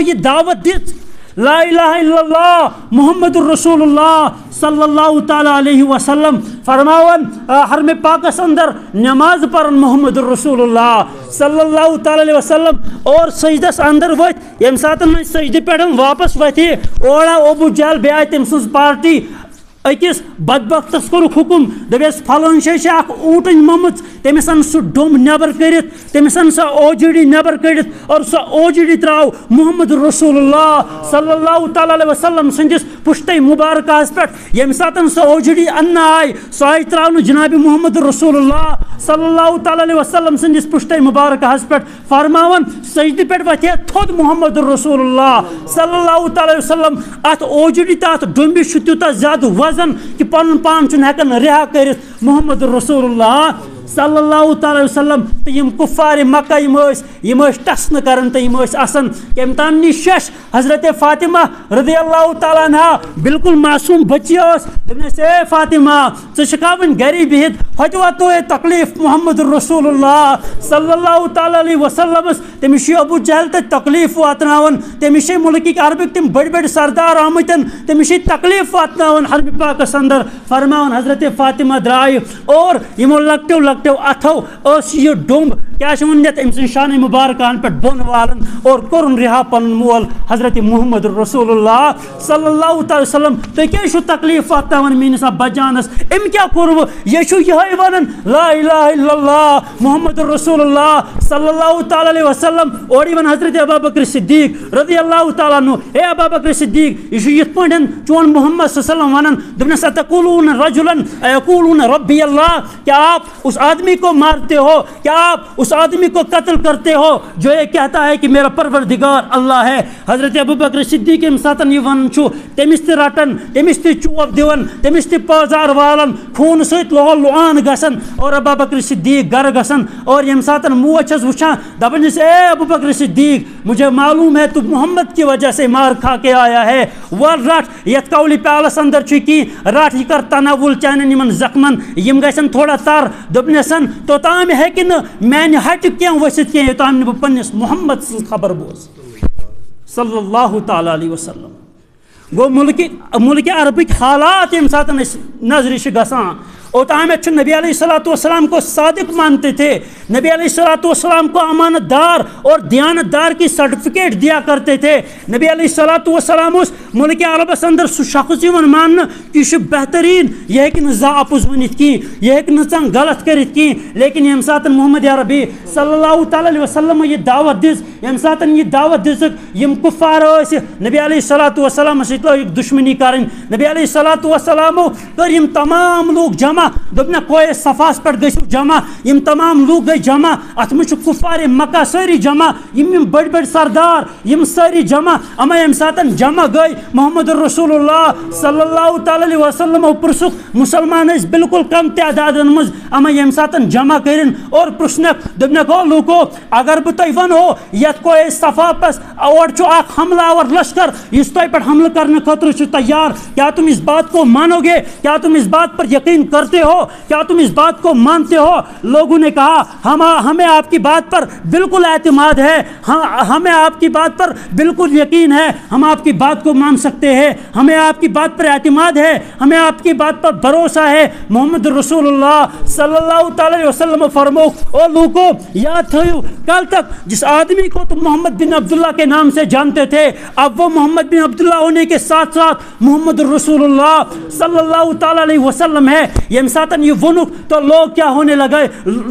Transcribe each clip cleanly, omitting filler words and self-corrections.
یہ دعوت دت لا الہ الا اللہ محمد الرسول اللہ صلی اللہ تعالیٰ علیہ وسلم فرماون حرم پاکس اندر نماز پرن محمد الرسول اللہ صلی اللہ تعالیٰ علیہ وسلم اور سجدس اندر وت یم ساتن سجدہ پہ واپس وتھی اوڑا ابو جہل بیائی تم سن پارٹی اکس بدبختس کورک حکم دپیس فلان جائے اخ اوٹن ممت تمس ان سہ ڈوم نبر کرت تمس ان سہ اوجڑی نبر کڑت اور سہ اوجڑی تراو محمد رسول اللہ صلی اللہ تعالیٰ علیہ وسلم سندس پشتے مبارکہ پہ یم ساتن سہ اوجڑی ان آئی سہ آئی تراؤن جناب محمد رسول اللہ صلی اللہ تعالیٰ علیہ وسلم سندس پشتے مبارکہ پہ فرماون سجدہ پہ وتھے تھود محمد رسول اللہ صلی اللہ تعالیٰ علیہ وسلم ات اوجڑی تات ڈومبی تیوتہ زیادہ وزن کہ پن پان چھ ہیکن رہا کرت محمد رسول اللہ صلی اللہ تعالیٰ وسلم تو یم کفار مکہ یم ٹسن کرن تو یم آسان کم تام نش شش حضرت فاطمہ رضی اللہ تعالیٰ عنہ بالکل معصوم بچی دس اے فاطمہ ژھا ون گری بہت ہوتہ واتو تکلیف محمد رسول اللہ صلی اللہ تعالیٰ علیہ وسلم تمس ابو جہل تہ تکلیف واتناون تمس ملک عربک تم بڑ بڑ سردار آمتن تمس تکلیف واتناون حرم پاکس اندر فرماون حضرت فاطمہ درائے اور یمو لکٹو لکٹو اتھو اس یہ ڈومب کیا ونت ام سن شان مبارکان پہ بون والن اور کورن رہا پن مول حضرت محمد رسول اللہ صلی اللہ تعالی وسلم تو کیا تکلیف واتناون میس بجانس ام کیا کورو یہ ونن لا الہ الا اللہ محمد رسول اللہ صلی اللہ تعالی علیہ وسلم اور ون حضرت ابوبکر صدیق رضی اللہ تعالیٰ عنہ اے ابوبکر صدیق یہ یت پہ چون محمد صلی اللہ علیہ وسلم ونن دپنس اتقولون رجلا یقولون ربی اللہ کیا آپ اس آدمی کو مارتے ہو کیا آپ اس آدمی کو قتل کرتے ہو جو یہ کہتا ہے کہ میرا پروردگار اللہ ہے حضرت ابوبکر صدیق یم ساتن یہ ون چھو تمس تہ رٹن تمس تہ چوب دون تمس تہ پازار والن خون سۭتۍ لوہل لعان گژھن اور ابوبکر صدیق گھر گژھن اور یم ساتن موج چھس وچھان دپان چھس اے ابوبکر صدیق مجھے معلوم ہے تو محمد کی وجہ سے مار کھا کے آیا ہے ول رٹ یت کولی پیالس اندر چھ کی رٹ یہ کر تناول چانن یمن زخمن یم گژھن تھوڑا تر دپنسن توتام ہیکہ نہٕ میانہ ہٹہ کینٛہہ ؤسِتھ کینٛہہ یوتام نہٕ بہٕ پننس محمد سٕنٛز خبر بوز صلی اللہ تعالیٰ علیہ وسلم گو ملک عربک حالات یم ساتن نظر گژھان اوتام نبی علیہ الصلوۃ والسلام کو صادق مانتے تھے نبی علیہ الصلوۃ والسلام کو امانت دار اور دیانت دار کی سرٹیفکیٹ دیا کرتے تھے نبی علیہ الصلوۃ والسلام اس ملک عربس اندر سہ شخص مان کہ بہترین یہ ہیکہ زا اپز ونت کی یہ ہیکہ ژن غلط کرت کی لیکن یم ساتن محمد عربی صلی اللہ تعالیٰ علیہ وسلم یہ دعوت دس یم ساتن یہ دعوت دسک یم کفار نبی علیہ الصلوۃ والسلام سۭتۍ لٲگِکھ دشمنی کرٕنۍ نبی علیہ الصلوۃ والسلامو کر یم تمام لوگ جمع دپنا کوئے صفاس پہ گژھو جمع یم تمام لوگ گئی جمع ات مجھ کفار مکہ ساری جمع یم بڑ بڑ سردار یم ساری جمع اما یم ساتن جمع گئی محمد رسول اللہ صلی اللہ تعالی علیہ وسلم پرسک مسلمان اس بالکل کم تعداد مز اما یم ساتن جمع کرن اور پرسنک دپنک او لوکو اگر بہ تہ ونو یت کوئے صفا پس اور چھ اخ حملہ اور لشکر اس تہ پر حملہ کرنے خاطر چھ تیار کیا تم اس بات کو مانو گے کیا تم اس بات پر یقین کرتے ہو کیا تم اس بات کو مانتے ہو لوگوں نے کہا ہمیں آپ کی بات پر بالکل اعتماد ہے ہمیں آپ کی بات پر بالکل یقین ہے ہم آپ کی بات کو مان سکتے ہیں ہمیں آپ کی بات پر اعتماد ہے ہمیں آپ کی بات پر بھروسہ ہے محمد رسول اللہ صلی اللہ تعالی علیہ وسلم فرمو او لوگو یاد تھیو کل تک جس آدمی کو تم محمد بن عبداللہ کے نام سے جانتے تھے اب وہ محمد بن عبداللہ ہونے کے ساتھ ساتھ محمد رسول اللہ صلی اللہ تعالی علیہ وسلم ہے یم ساتن یہ ونک تو لوگ کیا ہونے لگے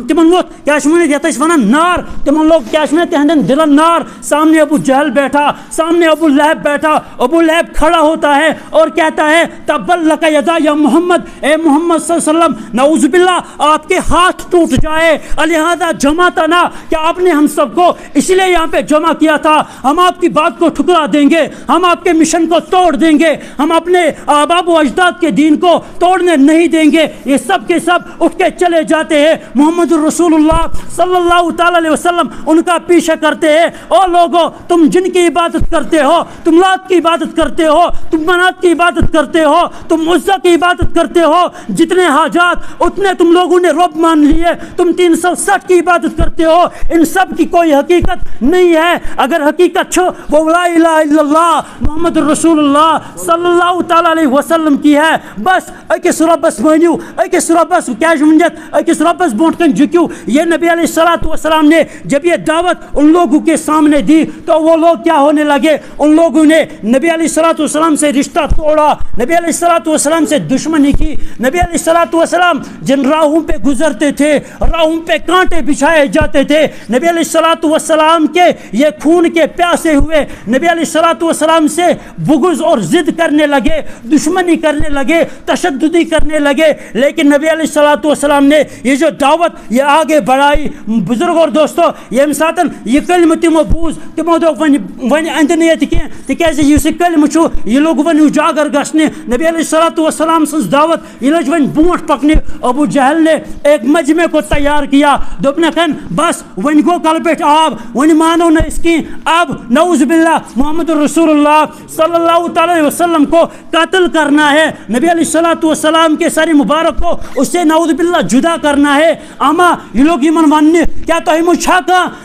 تمن وقت کیا یتھ ونان نار تمن لوگ کیا تہندن دلن نار سامنے ابو جہل بیٹھا سامنے ابو لہب بیٹھا ابو لہب کھڑا ہوتا ہے اور کہتا ہے تبل لک یدا یا محمد اے محمد صلی اللہ علیہ وسلم نعوذ باللہ آپ کے ہاتھ ٹوٹ جائے الہذا جمعتنا کیا آپ نے ہم سب کو اس لیے یہاں پہ جمع کیا تھا ہم آپ کی بات کو ٹھکرا دیں گے ہم آپ کے مشن کو توڑ دیں گے ہم اپنے آباء و اجداد کے دین کو توڑنے نہیں دیں گے یہ سب کے سب اٹھ کے چلے جاتے ہیں، محمد الرسول اللہ صلی اللہ تعالی علیہ وسلم ان کا پیچھا کرتے ہیں۔ او لوگو، تم جن کی عبادت کرتے ہو، تم لات کی عبادت کرتے ہو، تم منات کی عبادت کرتے ہو، تم عزا کی عبادت کرتے ہو، جتنے حاجات اتنے تم لوگوں نے رب مان لیے، تم 360 کی عبادت کرتے ہو، ان سب کی کوئی حقیقت نہیں ہے۔ اگر حقیقت چھو وہ لا الہ الا اللہ محمد الرسول اللہ صلی اللہ تعالی علیہ وسلم کی ہے، بس اکس ربس مانیو، اکس ربس کیاش ونجت، اکس ربس بونٹ کن جھکیو۔ یہ نبی علیہ الصلوۃ والسلام نے جب یہ دعوت ان لوگوں کے سامنے دی تو وہ لوگ کیا ہونے لگے؟ ان لوگوں نے نبی علیہ الصلوۃ والسلام سے رشتہ توڑا، نبی علیہ الصلوۃ والسلام سے دشمنی کی۔ نبی علیہ الصلوۃ والسلام جن راہوں پہ گزرتے تھے، راہوں پہ کانٹے بچھائے جاتے تھے، نبی علیہ الصلوۃ والسلام کے یہ خون کے پیاسے ہوئے نبی علیہ الصلوۃ والسلام سے بغض اور ضد کرنے لگے، دشمنی کرنے لگے، تشددی کرنے لگے۔ لیکن نبی علیہ الصلوۃ والسلام نے یہ جو دعوت یہ آگے بڑھائی۔ بزرگ اور دوستو، یہ ساتن یہ کلمہ تمو بوز، تمو دو ون اند نیت کی تکیاز یہ کلمہ چھو یہ لوگ ون اجاگر گھنے۔ نبی علیہ الصلوۃ والسلام سن دعوت یہ لج ون بونٹ پکنے۔ ابو جہل نے ایک مجمع کو تیار کیا، دوپنکن بس ون گو کل پہ آب، ون مانو نہ اس کی، اب نعوذ باللہ محمد الرسول اللہ صلی اللہ تعالی علیہ وسلم کو قتل کرنا ہے، نبی علیہ الصلوۃ والسلام کے سر مبارک کو اس سے نعوذ باللہ جدا کرنا ہے۔ اما یہ لوگ یمن ون کیا تہ مجھ چھا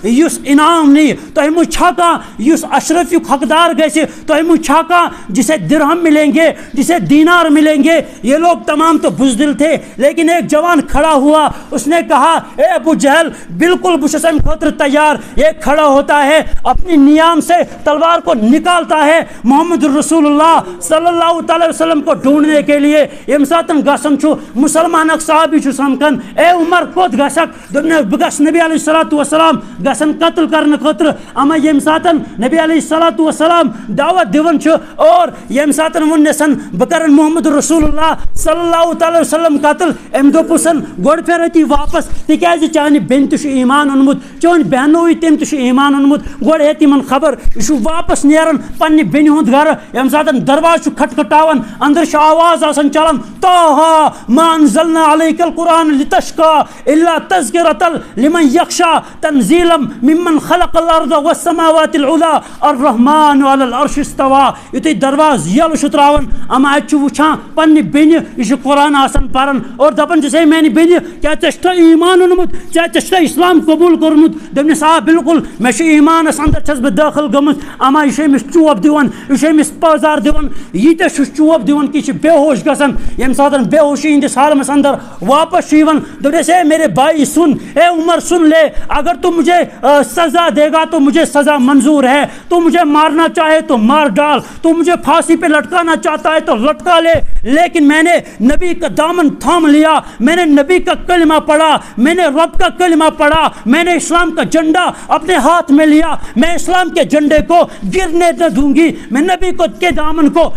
یس انعام نہیں، تہ مجھ چھا یس اشرفی حقدار گژھِ، تہ مجھ چھا جسے درہم ملیں گے، جسے دینار ملیں گے۔ یہ لوگ تمام تو بزدل تھے، لیکن ایک جوان کھڑا ہوا، اس نے کہا اے ابو جہل بالکل بشس ام خاطر تیار۔ یہ کھڑا ہوتا ہے، اپنی نیام سے تلوار کو نکالتا ہے، محمد الرسول اللہ صلی اللہ تعالی وسلم کو ڈھونڈنے کے لیے۔ یم ساتن گسن چھو مسلمان اک صحابی چھو سمکن، اے عمر کوت گسک؟ دپنے بگس نبی علیہ الصلوۃ والسلام گسن قتل کرنے خاطر۔ اما یم ساتن نبی علیہ الصلوۃ والسلام دعوت دیون چھو اور یم ساتن ونسن بکرن محمد رسول اللہ صلی اللہ تعالی وسلم قتل، ام دوپسن گوڑ پھرتی واپس، تکیاز چانہ بین تہ ایمان اونمت، چون بہنوئی تم تہ ایمان اونمت، گوڑ ہے تمن خبر یہ واپس نیرن پنہ بین ہند گھر۔ یم ساتن دروازہ کھٹکھٹاون، اندر آواز آسان چلان، طه ما انزلنا عليك القرآن لتشقى الا تذکرة لمن یخشى تنزیلا ممن خلق الارض والسماوات العلى الرحمن على العرش استوى۔ یتھے درواز یل چھ تراون، اما اتھ وچھان پنہ بین یہ قرآن آسان پرن اور دپان سے میانہ بین کیا ژےٚ ایمان اونمت، ژےٚ اسلام قبول کورمت؟ دپنس آ بالکل مے ایمانس اندر چھس بہ داخل گمت، اما یہ امس چوب دِوان، یہ امس پازار دِوان، ییٖتیاہ چھُس چوب دِوان کہ یہ بے ہوش گژھان۔ ییٚمہِ ساتہٕ بے ہوشی ہندس حالمس اندر واپس یِوان، دپنس اے میرے بھائی سن، اے عمر سن لے، اگر تو مجھے سزا دے گا تو مجھے سزا منظور ہے، تو مجھے مارنا چاہے تو مار ڈال، تو مجھے پھانسی پہ لٹکانا چاہتا ہے تو لٹکا لے، لیکن میں نے نبی کا دامن تھام لیا، میں نے نبی کا کلمہ پڑھا، میں نے رب کا کلمہ پڑھا، میں نے اسلام کا جھنڈا اپنے ہاتھ میں لیا، میں اسلام کے جھنڈے کو گرنے نہ دوں گی، میں نبی کو کے دامن کو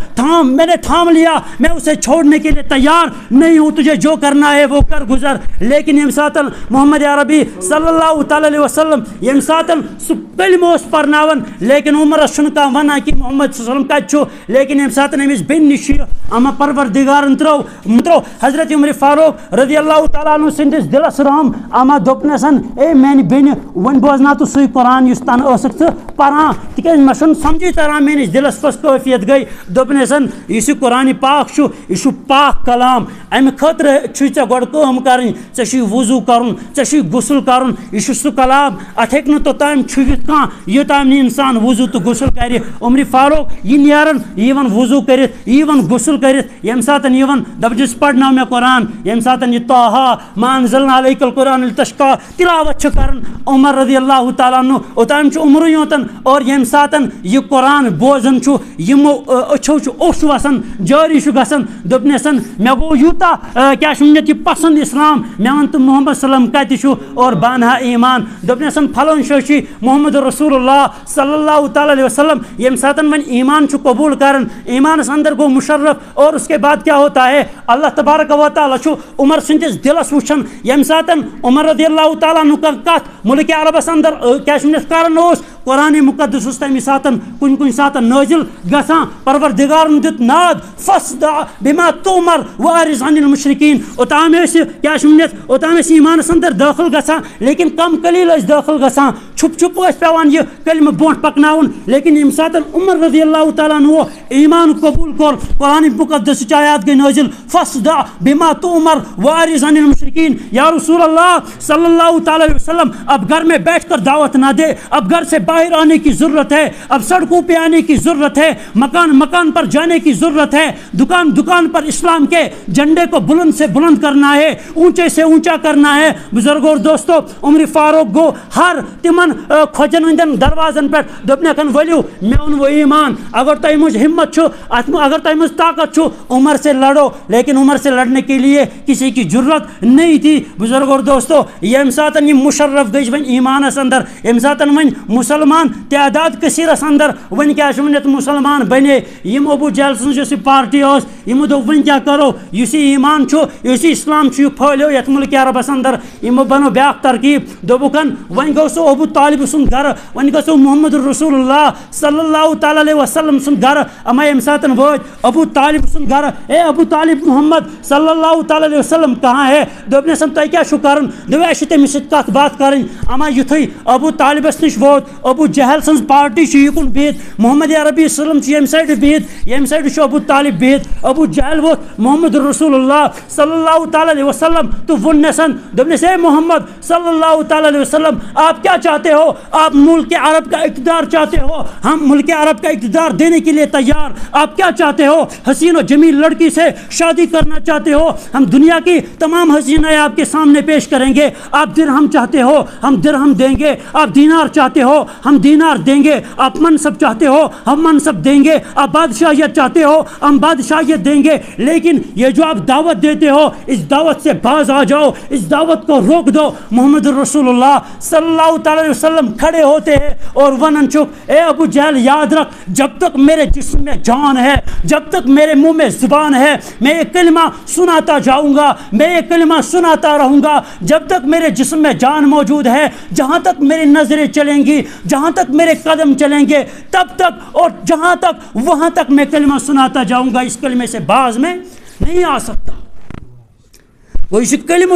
میں نے تھام لیا، میں اسے چھوڑنے کے لیے تیار نہیں ہوں، تجھے جو کرنا ہے وہ کر گزر۔ لیکن یم ساتن محمد عربی صلی اللہ تعالی علیہ وسلم یم ساتن سہ کلمہ پرناون، لیکن عمرس چھن کانٛہہ ونان کہ محمد صلی اللہ علیہ وسلم کتہ چھُ، لیکن یم ساتن امس بین نش اما پروردگارن ترو حضرت عمر فاروق رضی اللہ تعالیٰ عنہ سندس دلس رحم، اما دوپنسن اے میانہ بین ون بوزنا تو سُے قرآن یُس تن ٲسکھ ژٕ پران، تکیاز مےٚ چھُنہٕ سمجھی تران، میٲنس دلس کۄس کٲفیت گئی۔ دوپنسن یُس یہ قرآن پاک چھُ یہ چھُ پاک کلام، امہ خٲطرٕ چھُے ژےٚ گۄڈٕ کٲم کرٕنۍ، ژےٚ چھُے وضوٗ کرُن، ژےٚ چھُے غسل کرُن، یہ چھُ سُہ کلام اتھ ہیٚکہِ نہٕ توٚتام چھُوِتھ کانٛہہ یوٚتام نہٕ انسان وضوٗ تہٕ غسل کرِ۔ عمر فاروق یہ نیرن یِوان وضوٗ کٔرِتھ، یِوان غسل کٔرِتھ، ییٚمہِ ساتہٕ یِوان دپجس پرناو مےٚ قرآن، ییٚمہِ ساتہٕ یہ طه ما انزلنا عليك القرآن لتشقى تلاوت چھُ کران عمر رضی اللہ تعالیٰ عنہ، اوٚتام چھُ عمرٕے یوتن، اور ییٚمہِ ساتہٕ یہ قرآن بوزان چھُ یِمو أچھو چھُ اوٚش وسان، جٲری چھُ گژھان، دوٚپنسن مےٚ گوٚو یوٗتاہ کیاہ چھِ ونان یہِ پسنٛد اسلام، مےٚ وَن تہٕ محمد صلی اللہ علیہ وسلم کتہِ چھُ اور بہٕ انہا ایمان۔ دوٚپنسن پھلٲنۍ جایہِ چھُ محمد رسول اللہ صلی اللہ تعالیٰ علیہ وسلم، ییٚمہِ ساتہٕ وۄنۍ ایمان چھُ قبول کران، ایمانس اندر گوٚو مشرف، اور اس کے بعد کیا ہوتا ہے، اللہ تبارک و تعالیٰ چھُ عمر سندس دلس وٕچھان، ییٚمہِ ساتہٕ عمر رضی اللہ تعالیٰ عنہ کتھ ملک عربس اندر کیا چھِ ونان کران اوس، قرآن مقدس اس تمہِ ساتہٕ کُنہِ ساتہٕ نٲزِل گژھان، پروردگارن دیُت ناد فصدع بما تؤمر وأعرض عن المشرکین اوتام کیا اوتام ایمانس اندر داخل گژھان لیکن کم قلیل داخل گژھان چھپ چھپ پیوان یہ کلمہ برونٹ پکناون لیکن یم سات عمر رضی اللہ تعالیٰ عنہ ایمان قبول کور قرآن مقدس آیات گئی نازل فاصدع بما تؤمر واعرض عن المشرکین یا رسول اللہ صلی اللہ تعالیٰ علیہ وسلم اب گھر میں بیٹھ کر دعوت نہ دے اب گھر سے باہر آنے کی ضرورت ہے اب سڑکوں پہ آنے کی ضرورت ہے مکان مکان پر جانے کی ضرورت ہے دکان دکان پر اسلام کے جھنڈے کو بلند سے بلند کرنا ہے اونچے سے اونچا کرنا ہے بزرگوں اور دوستو عمر فاروق گو ہر تمن کھوجن ہندن دروازن پہ دپنے کن ولیو میں ان وہ ایمان اگر تو مجھ ہمت چھو اگر تو مجھ طاقت چھو عمر سے لڑو لیکن عمر سے لڑنے کے لیے کسی کی ضرورت نہیں تھی بزرگوں اور دوستو یہ ساتن یہ مشرف گئی ون ایمانس اندر یم ساتن ون مسلمان تعداد کثیرس اندر ون کیا مسلمان بنے یم ابو جہل سن پارٹی اس یم دوپ ون کیا کرو اس ایمان چھو اس اسلام چھو پھلیو یت ملک عربس اندر یم بنو بیاکھ ترکیب دوپکن ون گو سو ابو طالب سن گھر ون گو سو محمد رسول اللہ صلی اللہ تعالی علیہ وسلم سن گھر اما یم ساتن ووت ابو طالب سن گھر اے ابو طالب محمد صلی اللہ تعالی علیہ وسلم کہاں ہے دوپنے سم تہ کیا چھو کرن دوے اش تمس سۭتۍ کتھ بات کرن اما یتھے ابو طالبس نش ووت ابو جہل سن پارٹی چھ یکن بہت محمد عربی صلی یم سائڈ بہت یم سائڈ چھ ابو طالب بہت ابو جہل ووت محمد رسول اللہ صلی اللہ تعالی علیہ وسلم تو ونسن دوپنس اے محمد صلی اللہ تعالی علیہ وسلم آپ کیا چاہتے ہو آپ ملک عرب کا اقتدار چاہتے ہو ہم ملک عرب کا اقتدار دینے کے لیے تیار آپ کیا چاہتے ہو حسین و جمیل لڑکی سے شادی کرنا چاہتے ہو ہم دنیا کی تمام حسینیں آپ کے سامنے پیش کریں گے آپ درہم چاہتے ہو ہم درہم دیں گے آپ دینار چاہتے ہو ہم دینار دیں گے آپ منصب چاہتے ہو ہم منصب دیں گے آپ بادشاہیت چاہتے ہو ہم بادشاہیت دیں گے لیکن یہ جو آپ دعوت دیتے ہو اس دعوت سے باز آ جاؤ اس دعوت کو روک دو محمد رسول اللہ صلی اللہ تعالی علیہ وسلم کھڑے ہوتے ہیں اور ونن چک اے ابو جہل یاد رکھ جب تک میرے جسم میں جان ہے جب تک میرے منہ میں زبان ہے میں یہ کلمہ سناتا جاؤں گا میں یہ کلمہ سناتا رہوں گا جب تک میرے جسم میں جان موجود ہے جہاں تک میری نظریں چلیں گی جہاں تک میرے قدم چلیں گے تب تک اور جہاں تک وہاں تک میں کلمہ سناتا جاؤں گا اس کلمے سے باز میں نہیں آ سکتا وہ اس کلمہ